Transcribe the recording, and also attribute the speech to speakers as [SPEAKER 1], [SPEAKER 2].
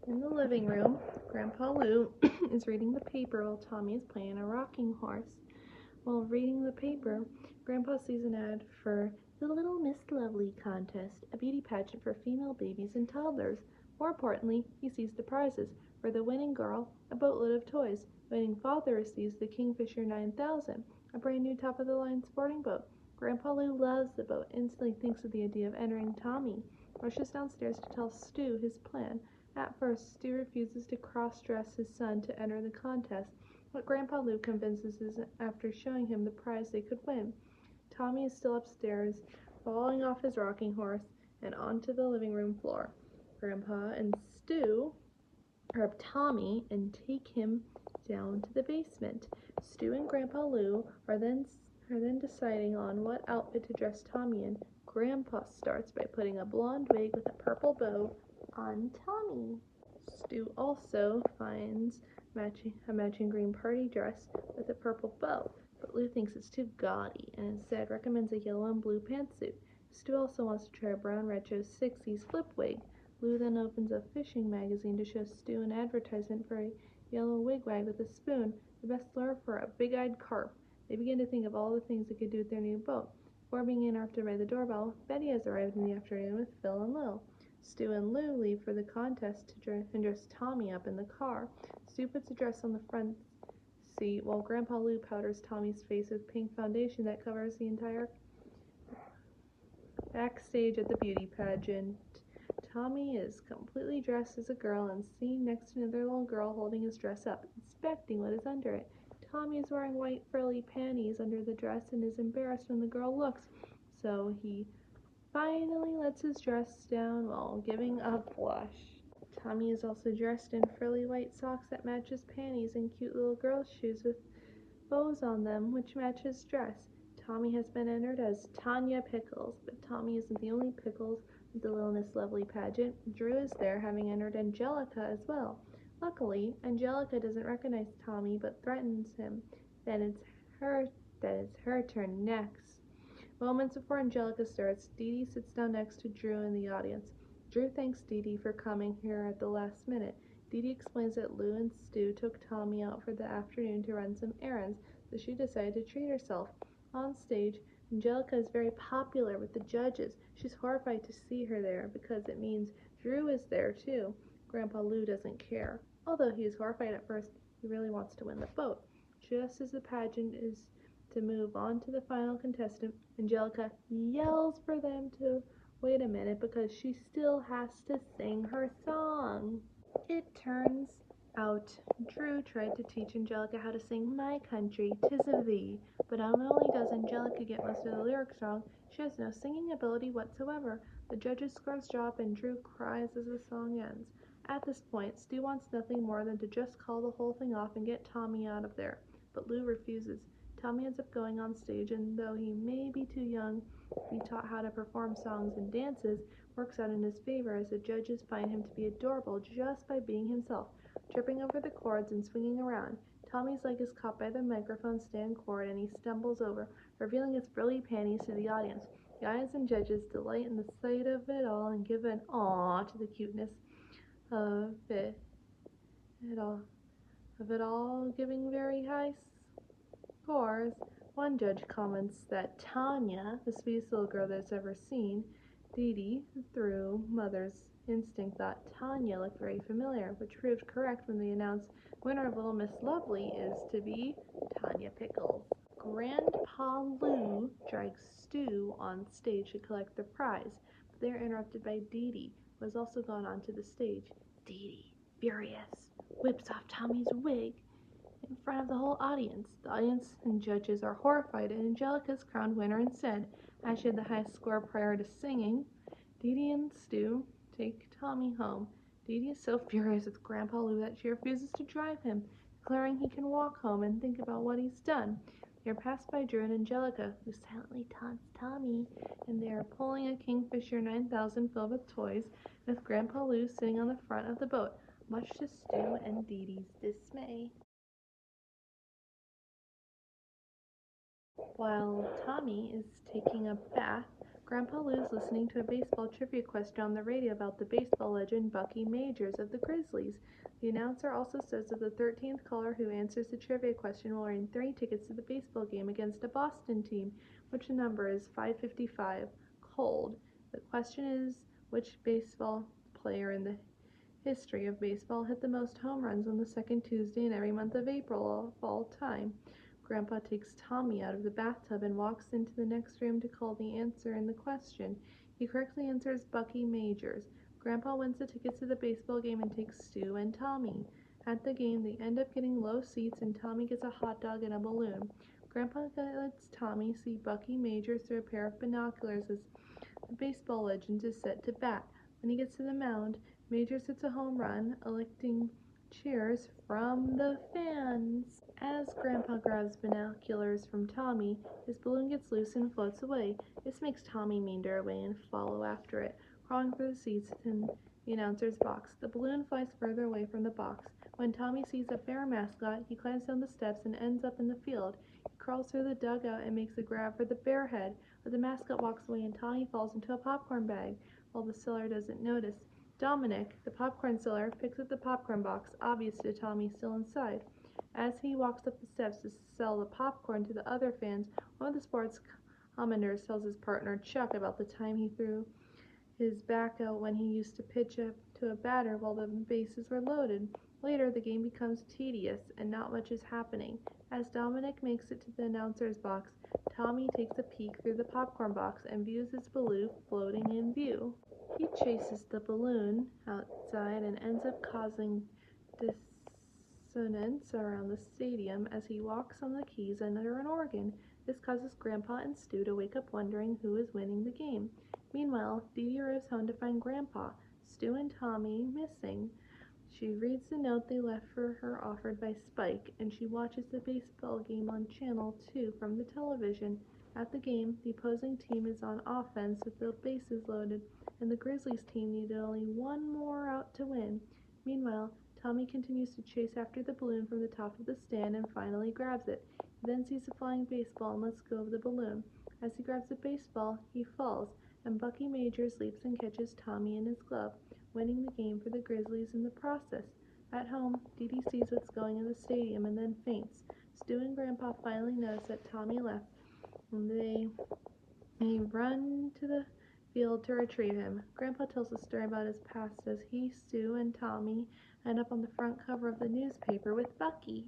[SPEAKER 1] In the living room, Grandpa Lou is reading the paper while Tommy is playing a rocking horse. While reading the paper, Grandpa sees an ad for the Little Miss Lovely contest, a beauty pageant for female babies and toddlers. More importantly, he sees the prizes. For the winning girl, a boatload of toys. The winning father receives the Kingfisher 9000, a brand new top-of-the-line sporting boat. Grandpa Lou loves the boat, instantly thinks of the idea of entering Tommy. Rushes downstairs to tell Stu his plan. At first, Stu refuses to cross-dress his son to enter the contest, but Grandpa Lou convinces him after showing him the prize they could win. Tommy is still upstairs, falling off his rocking horse and onto the living room floor. Grandpa and Stu grab Tommy and take him down to the basement. Stu and Grandpa Lou are then deciding on what outfit to dress Tommy in. Grandpa starts by putting a blonde wig with a purple bow on Tommy. Stu also finds a matching green party dress with a purple bow, but Lou thinks it's too gaudy and instead recommends a yellow and blue pantsuit. Stu also wants to try a brown retro 60s flip wig. Lou then opens a fishing magazine to show Stu an advertisement for a yellow wigwag with a spoon, the best lure for a big-eyed carp. They begin to think of all the things they could do with their new boat. Before being interrupted by the doorbell, Betty has arrived in the afternoon with Phil and Lil. Stu and Lou leave for the contest and dress Tommy up in the car. Stu puts a dress on the front seat while Grandpa Lou powders Tommy's face with pink foundation that covers the entire backstage at the beauty pageant. Tommy is completely dressed as a girl and seen next to another little girl holding his dress up, inspecting what is under it. Tommy is wearing white frilly panties under the dress and is embarrassed when the girl looks, so he finally lets his dress down while giving a blush. Tommy is also dressed in frilly white socks that match his panties and cute little girl's shoes with bows on them, which match his dress. Tommy has been entered as Tanya Pickles, but Tommy isn't the only Pickles at the Little Miss Lovely pageant. Drew is there, having entered Angelica as well. Luckily, Angelica doesn't recognize Tommy, but threatens him. Then it's her turn next. Moments before Angelica starts, Dee Dee sits down next to Drew in the audience. Drew thanks Dee Dee for coming here at the last minute. Dee Dee explains that Lou and Stu took Tommy out for the afternoon to run some errands, so she decided to treat herself. On stage, Angelica is very popular with the judges. She's horrified to see her there because it means Drew is there too. Grandpa Lou doesn't care. Although he is horrified at first, he really wants to win the boat. Just as the pageant is to move on to the final contestant, Angelica yells for them to wait a minute because she still has to sing her song. It turns out Drew tried to teach Angelica how to sing My Country, 'Tis of Thee, but not only does Angelica get most of the lyrics wrong, she has no singing ability whatsoever. The judges' scores drop and Drew cries as the song ends. At this point, Stu wants nothing more than to just call the whole thing off and get Tommy out of there, but Lou refuses. Tommy ends up going on stage, and though he may be too young to be taught how to perform songs and dances, works out in his favor as the judges find him to be adorable just by being himself, tripping over the cords and swinging around. Tommy's leg is caught by the microphone stand cord and he stumbles over, revealing his frilly panties to the audience. The audience and judges delight in the sight of it all and give an awe to the cuteness of it all, giving very high scores. One judge comments that Tanya, the sweetest little girl that's ever seen. Dee Dee, through mother's instinct, thought Tanya looked very familiar, which proved correct when they announced winner of Little Miss Lovely is to be Tanya Pickles. Grandpa Lou drags Stu on stage to collect the prize, but they are interrupted by Dee Dee, who has also gone onto the stage. Dee Dee, furious, whips off Tommy's wig in front of the whole audience. The audience and judges are horrified, and Angelica is crowned winner instead. As she had the highest score prior to singing, Dee Dee and Stu take Tommy home. Dee Dee is so furious with Grandpa Lou that she refuses to drive him, declaring he can walk home and think about what he's done. They are passed by Drew and Angelica, who silently taunts Tommy, and they are pulling a Kingfisher 9000 filled with toys, with Grandpa Lou sitting on the front of the boat, much to Stu and Dee Dee's dismay. While Tommy is taking a bath, Grandpa Lou's listening to a baseball trivia question on the radio about the baseball legend Bucky Majors of the Grizzlies. The announcer also says that the 13th caller who answers the trivia question will earn 3 tickets to the baseball game against a Boston team, which number is 555, cold. The question is, which baseball player in the history of baseball hit the most home runs on the second Tuesday in every month of April of all time? Grandpa takes Tommy out of the bathtub and walks into the next room to call the answer in the question. He correctly answers Bucky Majors. Grandpa wins the tickets to the baseball game and takes Stu and Tommy. At the game, they end up getting low seats and Tommy gets a hot dog and a balloon. Grandpa lets Tommy see Bucky Majors through a pair of binoculars as the baseball legend is set to bat. When he gets to the mound, Majors hits a home run, electing cheers from the fans. As Grandpa grabs binoculars from Tommy, his balloon gets loose and floats away. This makes Tommy meander away and follow after it, crawling for the seats in the announcer's box. The balloon flies further away from the box. When Tommy sees a fair mascot, he climbs down the steps and ends up in the field. He crawls through the dugout and makes a grab for the bear head, but the mascot walks away and Tommy falls into a popcorn bag, while the seller doesn't notice. Dominic, the popcorn seller, picks up the popcorn box, obvious to Tommy still inside. As he walks up the steps to sell the popcorn to the other fans, one of the sports commenters tells his partner Chuck about the time he threw his back out when he used to pitch up to a batter while the bases were loaded. Later, the game becomes tedious and not much is happening. As Dominic makes it to the announcer's box, Tommy takes a peek through the popcorn box and views his balloon floating in view. He chases the balloon outside and ends up causing dissonance around the stadium as he walks on the keys under an organ. This causes Grandpa and Stu to wake up wondering who is winning the game. Meanwhile, Dee Dee arrives home to find Grandpa, Stu, and Tommy missing. She reads the note they left for her offered by Spike, and she watches the baseball game on Channel 2 from the television. At the game, the opposing team is on offense with the bases loaded, and the Grizzlies team needed only one more out to win. Meanwhile, Tommy continues to chase after the balloon from the top of the stand and finally grabs it. He then sees a flying baseball and lets go of the balloon. As he grabs the baseball, he falls, and Bucky Majors leaps and catches Tommy in his glove, winning the game for the Grizzlies in the process. At home, Dee Dee sees what's going in the stadium and then faints. Stu and Grandpa finally notice that Tommy left, and they run to the field to retrieve him. Grandpa tells a story about his past as he, Stu, and Tommy end up on the front cover of the newspaper with Bucky.